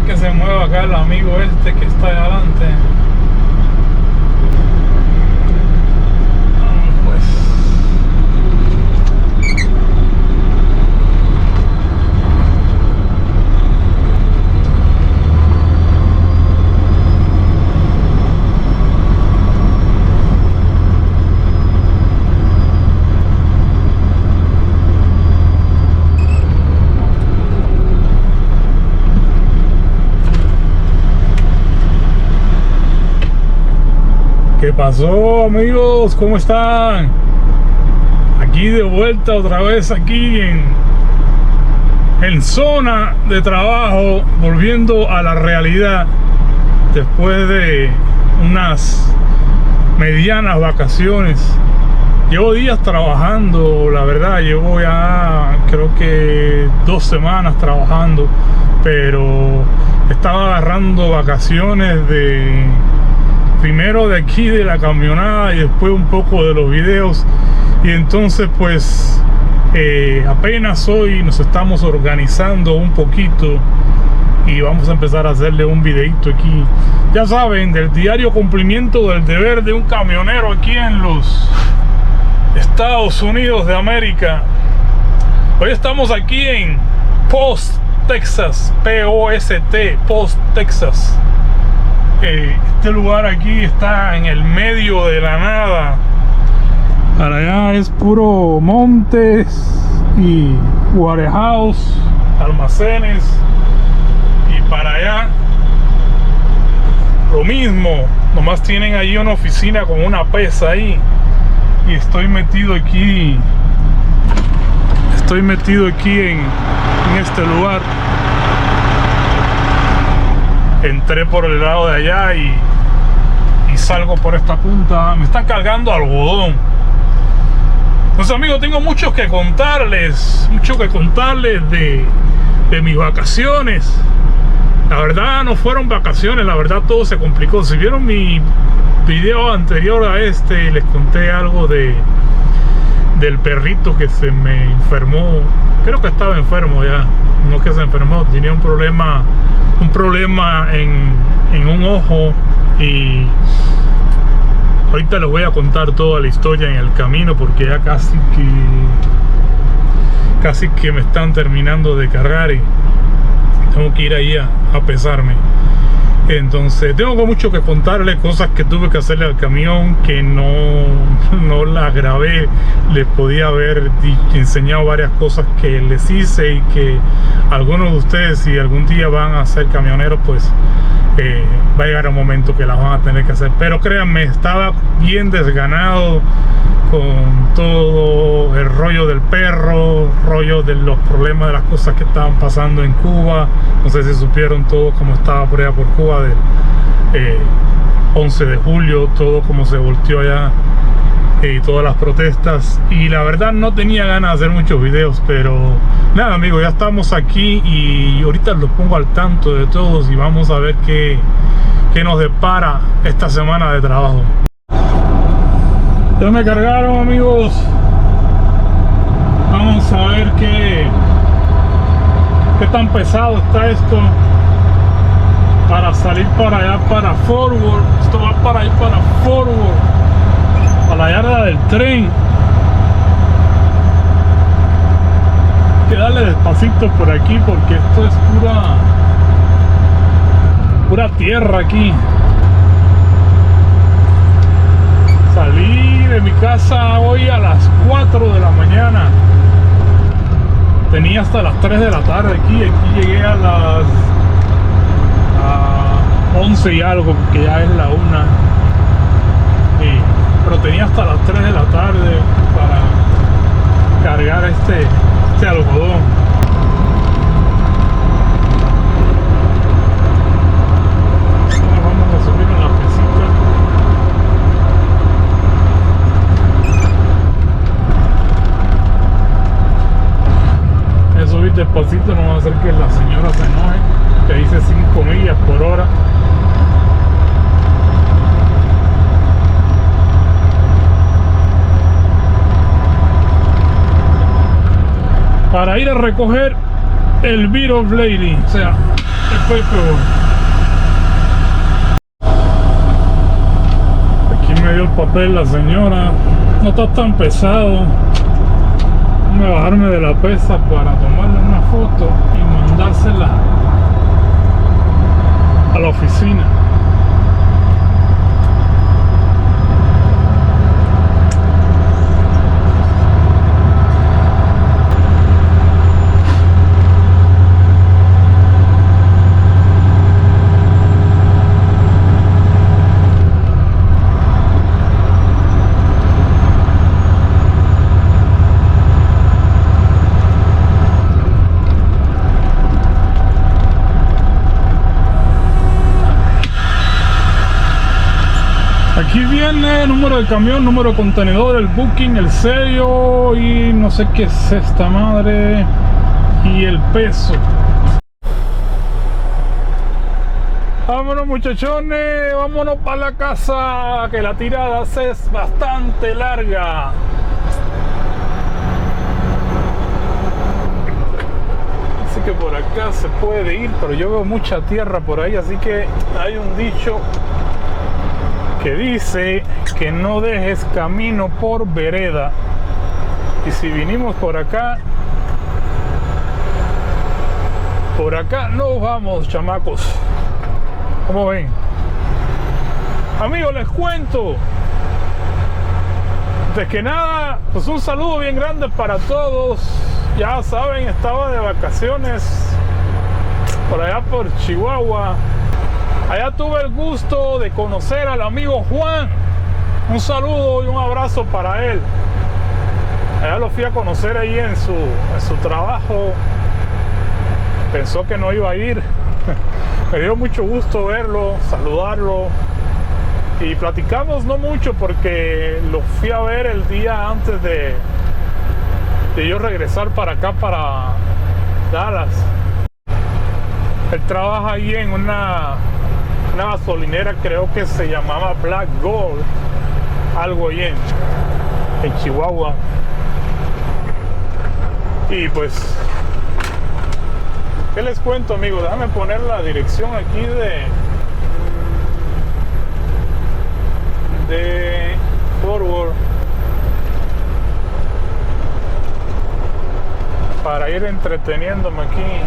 que se mueva acá el amigo este que está ahí adelante. Pues ¿qué pasó, amigos? ¿Cómo están? Aquí de vuelta otra vez aquí en zona de trabajo, volviendo a la realidad después de unas medianas vacaciones. Llevo días trabajando, la verdad, llevo ya creo que 2 semanas trabajando, pero estaba agarrando vacaciones primero de aquí de la camionada y después un poco de los videos, y entonces pues apenas hoy nos estamos organizando un poquito y vamos a empezar a hacerle un videito aquí, ya saben, del diario cumplimiento del deber de un camionero aquí en los Estados Unidos de América. Hoy estamos aquí en Post, Texas, P-O-S-T, Post, Texas. Este lugar aquí está en el medio de la nada. Para allá es puro montes y warehouse, almacenes, y para allá lo mismo, nomás tienen ahí una oficina con una pesa ahí, y estoy metido aquí en este lugar. Entré por el lado de allá y salgo por esta punta. Me están cargando algodón. Entonces, amigos, tengo mucho que contarles de mis vacaciones. La verdad no fueron vacaciones, la verdad todo se complicó. Si vieron mi video anterior a este, les conté algo del perrito que se me enfermó. Creo que estaba enfermo ya, no que se enfermó, tenía un problema en un ojo, y ahorita les voy a contar toda la historia en el camino, porque ya casi que me están terminando de cargar y tengo que ir ahí a pesarme. Entonces tengo mucho que contarles, cosas que tuve que hacerle al camión que no las grabé. Les podía haber enseñado varias cosas que les hice, y que algunos de ustedes, si algún día van a ser camioneros, pues va a llegar un momento que las van a tener que hacer. Pero créanme, estaba bien desganado con todo el rollo del perro, rollo de los problemas de las cosas que estaban pasando en Cuba. No sé si supieron todo cómo estaba por allá por Cuba del 11 de julio, todo como se volteó allá, y todas las protestas. Y la verdad no tenía ganas de hacer muchos videos, pero nada, amigos, ya estamos aquí y ahorita los pongo al tanto de todos, y vamos a ver qué nos depara esta semana de trabajo. Ya me cargaron, amigos. Vamos a ver qué tan pesado está esto para salir para allá, para Fort Worth. Esto va para ir para Fort Worth, a la yarda del tren. Hay que darle despacito por aquí, porque esto es pura tierra aquí. Salí de mi casa hoy a las 4 de la mañana. Tenía hasta las 3 de la tarde aquí. Aquí llegué a las 11 y algo, porque ya es la 1. Pero tenía hasta las 3 de la tarde para cargar este algodón. Despacito, no va a hacer que la señora se enoje, que dice 5 millas por hora. Para ir a recoger el Beat of Lady, o sea, Qué peor. Aquí me dio el papel la señora. No está tan pesado. Voy a bajarme de la pesa para tomarle una foto y mandársela a la oficina. Aquí viene el número del camión, número de contenedor, el booking, el sello y no sé qué es esta madre y el peso. Vámonos muchachones, vámonos para la casa, que la tirada es bastante larga. Así que por acá se puede ir, pero yo veo mucha tierra por ahí, así que hay un dicho que dice que no dejes camino por vereda. Y si vinimos por acá nos vamos, chamacos. ¿Cómo ven? Amigos, les cuento. Antes que nada, pues un saludo bien grande para todos. Ya saben, estaba de vacaciones por allá por Chihuahua. Allá tuve el gusto de conocer al amigo Juan. Un saludo y un abrazo para él. Allá lo fui a conocer ahí en su trabajo. Pensó que no iba a ir. Me dio mucho gusto verlo, saludarlo. Y platicamos no mucho porque lo fui a ver el día antes de yo regresar para acá, para Dallas. Él trabaja ahí en una gasolinera, creo que se llamaba Black Gold, algo ahí en Chihuahua. Y pues, ¿qué les cuento, amigos? Déjame poner la dirección aquí de Fort Worth para ir entreteniéndome aquí,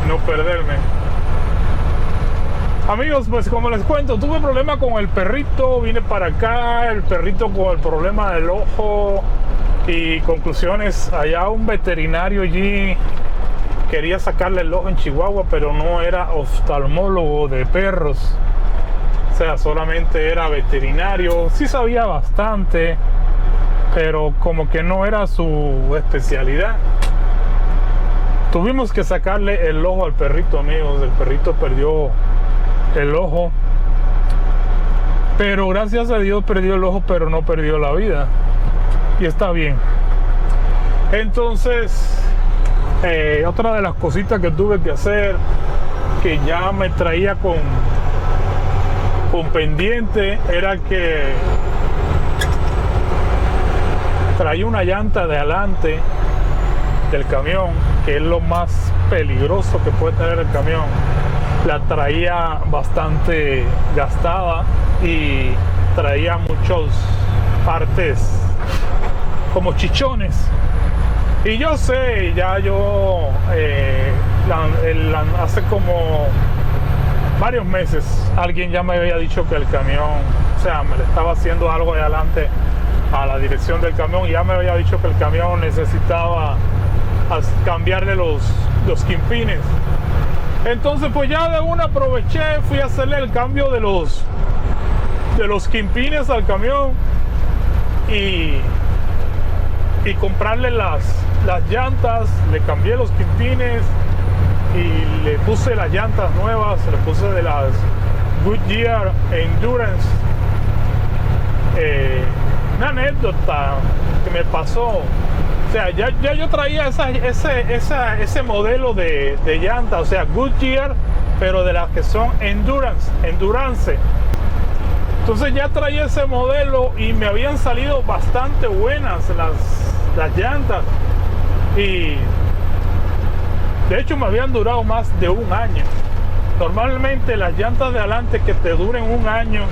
no perderme. Amigos, pues como les cuento, tuve problema con el perrito, vine para acá, el perrito con el problema del ojo y conclusiones, allá un veterinario allí quería sacarle el ojo en Chihuahua, pero no era oftalmólogo de perros, o sea, solamente era veterinario, sí sabía bastante, pero como que no era su especialidad. Tuvimos que sacarle el ojo al perrito, amigos, el perrito perdió el ojo, pero gracias a Dios perdió el ojo, pero no perdió la vida y está bien. Entonces otra de las cositas que tuve que hacer, que ya me traía con pendiente, era que traía una llanta de adelante del camión, que es lo más peligroso que puede tener el camión. La traía bastante gastada y traía muchas partes como chichones. Y yo sé, ya yo hace como varios meses alguien ya me había dicho que el camión, o sea, me le estaba haciendo algo de adelante a la dirección del camión y ya me había dicho que el camión necesitaba cambiarle los quinpines. Entonces pues ya de una aproveché, fui a hacerle el cambio de los quinpines al camión y comprarle las llantas, le cambié los quinpines y le puse las llantas nuevas, le puse de las Goodyear Endurance. Una anécdota que me pasó, o sea, ya yo traía ese modelo de llanta, o sea, Goodyear, pero de las que son Endurance. Entonces ya traía ese modelo y me habían salido bastante buenas las llantas. Y De hecho me habían durado más de un año. Normalmente las llantas de adelante que te duren un año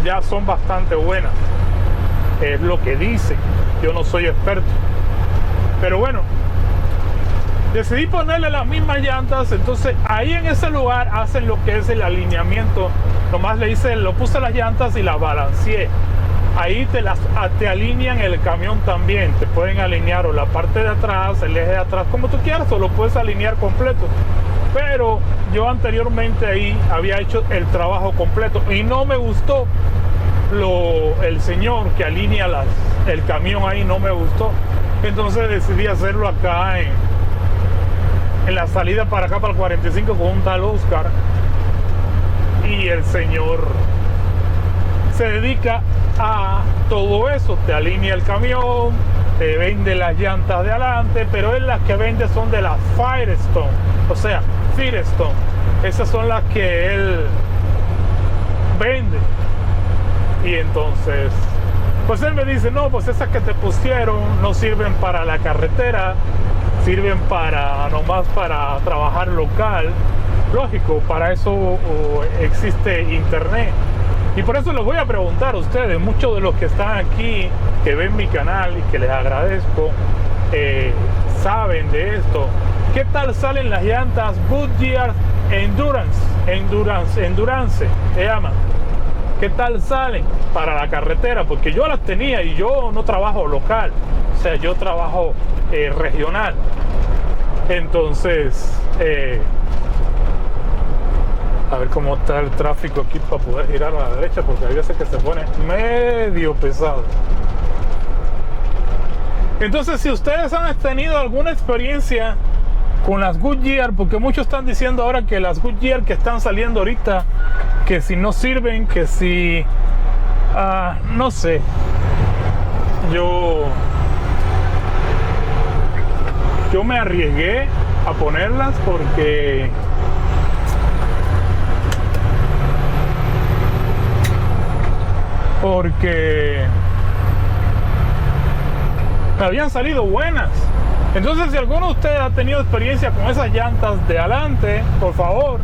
ya son bastante buenas, es lo que dicen. Yo no soy experto, pero bueno, decidí ponerle las mismas llantas. Entonces ahí en ese lugar hacen lo que es el alineamiento. Nomás le hice, lo puse las llantas y las balanceé. Ahí te alinean el camión también. Te pueden alinear o la parte de atrás, el eje de atrás, como tú quieras, o lo puedes alinear completo. Pero yo anteriormente ahí había hecho el trabajo completo y no me gustó el señor que alinea el camión ahí, no me gustó. Entonces decidí hacerlo acá en la salida para acá, para el 45, con un tal Oscar. Y el señor se dedica a todo eso, te alinea el camión, te vende las llantas de adelante, pero él las que vende son de las Firestone, o sea, Firestone. Esas son las que él vende. Y entonces, pues él me dice, no, pues esas que te pusieron no sirven para la carretera, sirven nomás para trabajar local. Lógico, para eso existe internet. Y por eso les voy a preguntar a ustedes, muchos de los que están aquí, que ven mi canal y que les agradezco, saben de esto. ¿Qué tal salen las llantas Goodyear Endurance se llaman? ¿Qué tal salen para la carretera? Porque yo las tenía y yo no trabajo local, o sea, yo trabajo regional. Entonces, a ver cómo está el tráfico aquí para poder girar a la derecha, porque hay veces que se pone medio pesado. Entonces, si ustedes han tenido alguna experiencia con las Goodyear, porque muchos están diciendo ahora que las Goodyear que están saliendo ahorita, que si no sirven, que si no sé, yo me arriesgué a ponerlas porque me habían salido buenas. Entonces, si alguno de ustedes ha tenido experiencia con esas llantas de adelante, por favor,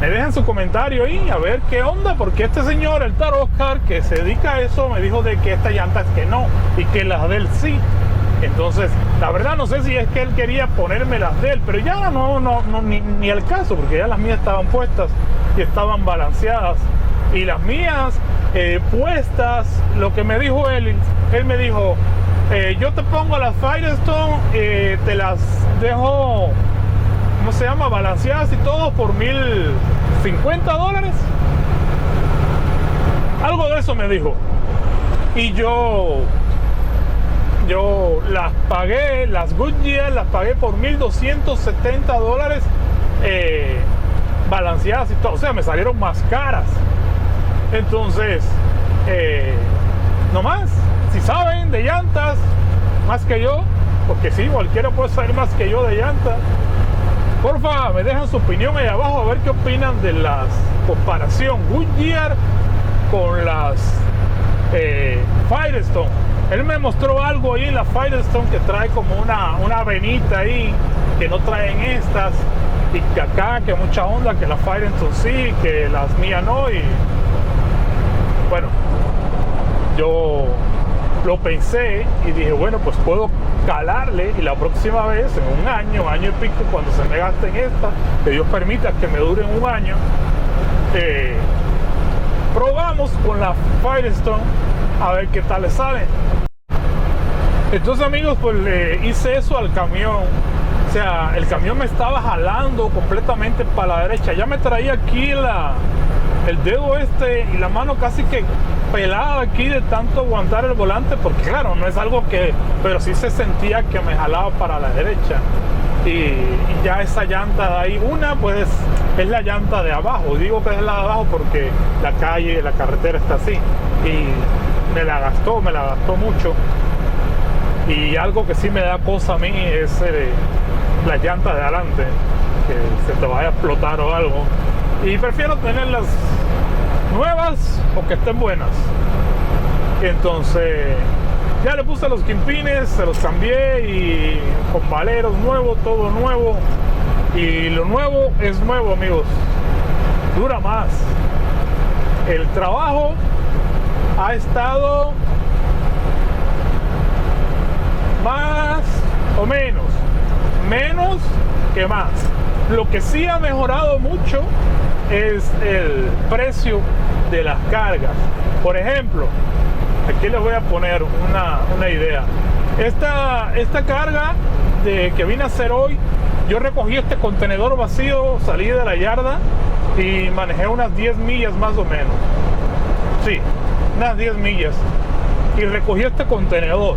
me dejen su comentario ahí a ver qué onda, porque este señor, el tal Oscar, que se dedica a eso, me dijo de que estas llantas que no y que las de él sí. Entonces, la verdad no sé si es que él quería ponerme las de él, pero ya ni el caso, porque ya las mías estaban puestas y estaban balanceadas. Y las mías puestas, lo que me dijo él me dijo, yo te pongo las Firestone, te las dejo, ¿cómo se llama? Balanceadas y todo por $1,050. Algo de eso me dijo. Y yo las pagué, las Goodyear las pagué por $1,270 balanceadas y todo. O sea, me salieron más caras. Entonces, nomás, si saben de llantas más que yo, porque sí, cualquiera puede saber más que yo de llantas, porfa, me dejan su opinión ahí abajo, a ver qué opinan de la comparación Goodyear con las Firestone. Él me mostró algo ahí en la Firestone que trae como una venita ahí, que no traen estas, y que acá, que mucha onda, que la Firestone sí, que las mías no. Y bueno, yo lo pensé y dije, bueno, pues puedo calarle, y la próxima vez, en un año y pico, cuando se me gasten estas, que Dios permita que me duren un año, probamos con la Firestone a ver qué tal le sale. Entonces, amigos, pues le hice eso al camión. O sea, el camión me estaba jalando completamente para la derecha. Ya me traía aquí el dedo y la mano casi que pelada aquí de tanto aguantar el volante, porque claro, no es algo pero sí se sentía que me jalaba para la derecha. Y ya esa llanta de ahí, pues es la llanta de abajo. Digo que es la de abajo porque la calle, la carretera está así, y me la gastó mucho. Y algo que sí me da cosa a mí es la llanta de adelante, que se te vaya a explotar o algo. Y prefiero tenerlas nuevas o que estén buenas. Entonces, ya le puse los quimpines, se los cambié, y con valeros nuevos, todo nuevo. Y lo nuevo es nuevo, amigos. Dura más. El trabajo ha estado más o menos que más. Lo que sí ha mejorado mucho es el precio de las cargas. Por ejemplo, aquí les voy a poner una idea. Esta carga que vine a hacer hoy, yo recogí este contenedor vacío, salí de la yarda y manejé unas 10 millas más o menos. Sí, unas 10 millas. Y recogí este contenedor.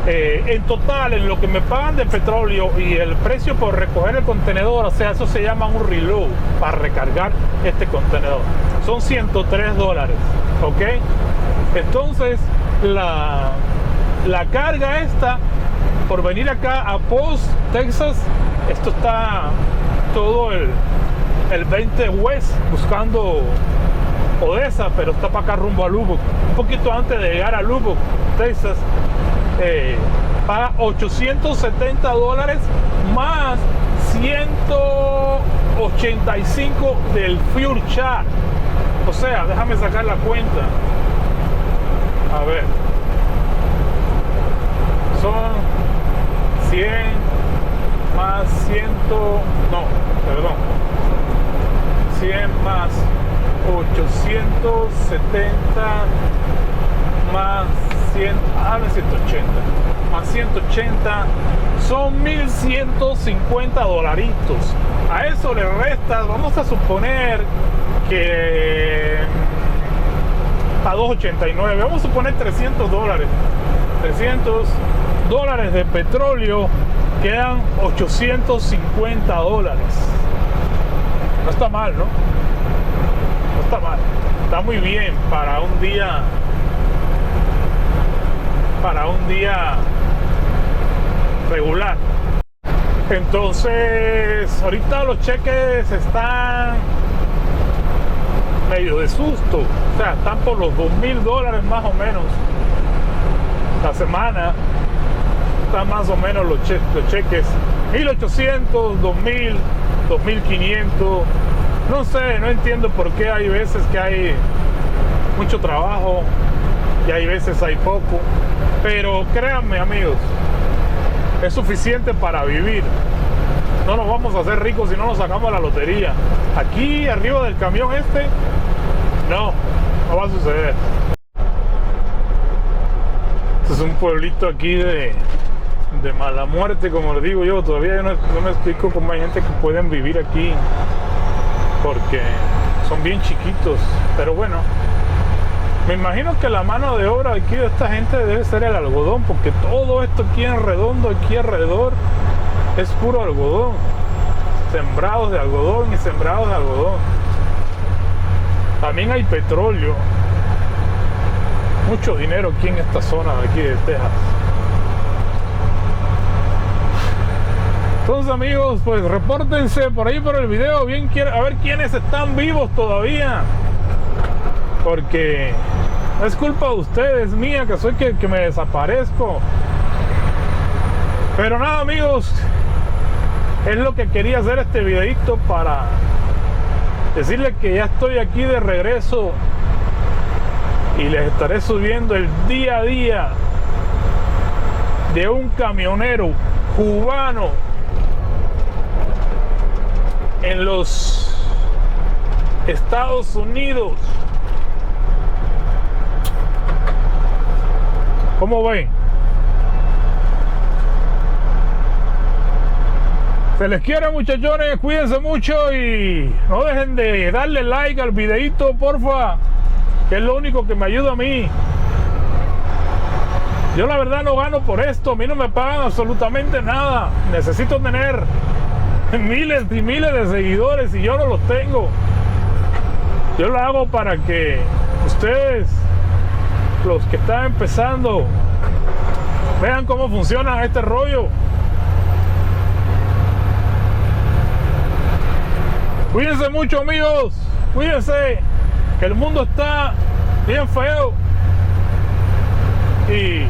En total, en lo que me pagan de petróleo y el precio por recoger el contenedor, o sea, eso se llama un reload para recargar este contenedor. Son $103, ¿ok? Entonces, la carga esta, por venir acá a Post, Texas, esto está todo el 20 West buscando Odessa, pero está para acá rumbo a Lubbock. Un poquito antes de llegar a Lubbock, Texas, paga $870 más 185 del fuel charge. O sea, déjame sacar la cuenta. A ver, son 100 más 100, no, perdón, 100 más 870 más 100, 180 más 180 son $1,150. A eso le restas, vamos a suponer que a 2.89, vamos a suponer $300. $300 de petróleo, quedan $850. No está mal, ¿no? No está mal, está muy bien para un día regular. Entonces, ahorita los cheques están medio de susto, o sea, están por los $2,000 más o menos la semana. Están más o menos los cheques 1,800, 2,000, 2,500. No sé, no entiendo por qué hay veces que hay mucho trabajo y hay veces hay poco, pero créanme, amigos, es suficiente para vivir. No nos vamos a hacer ricos si no nos sacamos la lotería. Aquí arriba del camión no va a suceder. Este es un pueblito aquí de mala muerte, como les digo yo. Todavía yo no me explico cómo hay gente que pueden vivir aquí, porque son bien chiquitos. Pero bueno, me imagino que la mano de obra aquí de esta gente debe ser el algodón, porque todo esto aquí en redondo, aquí alrededor, es puro algodón. Sembrados de algodón y sembrados de algodón. También hay petróleo. Mucho dinero aquí en esta zona de aquí de Texas. Entonces, amigos, pues repórtense por ahí por el video, bien, a ver quiénes están vivos todavía, porque no es culpa de ustedes, mía, que soy que me desaparezco. Pero nada, amigos, es lo que quería hacer este videito, para decirles que ya estoy aquí de regreso y les estaré subiendo el día a día de un camionero cubano en los Estados Unidos. ¿Cómo ven? Se les quiere, muchachones, cuídense mucho y no dejen de darle like al videito, porfa, que es lo único que me ayuda a mí. Yo la verdad no gano por esto, a mí no me pagan absolutamente nada. Necesito tener miles y miles de seguidores y yo no los tengo. Yo lo hago para que ustedes, los que están empezando, vean cómo funciona este rollo. Cuídense mucho, amigos, cuídense, que el mundo está bien feo y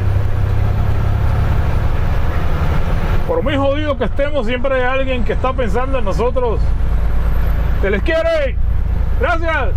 Por muy jodido que estemos, siempre hay alguien que está pensando en nosotros. ¡Se les quiere! ¡Gracias!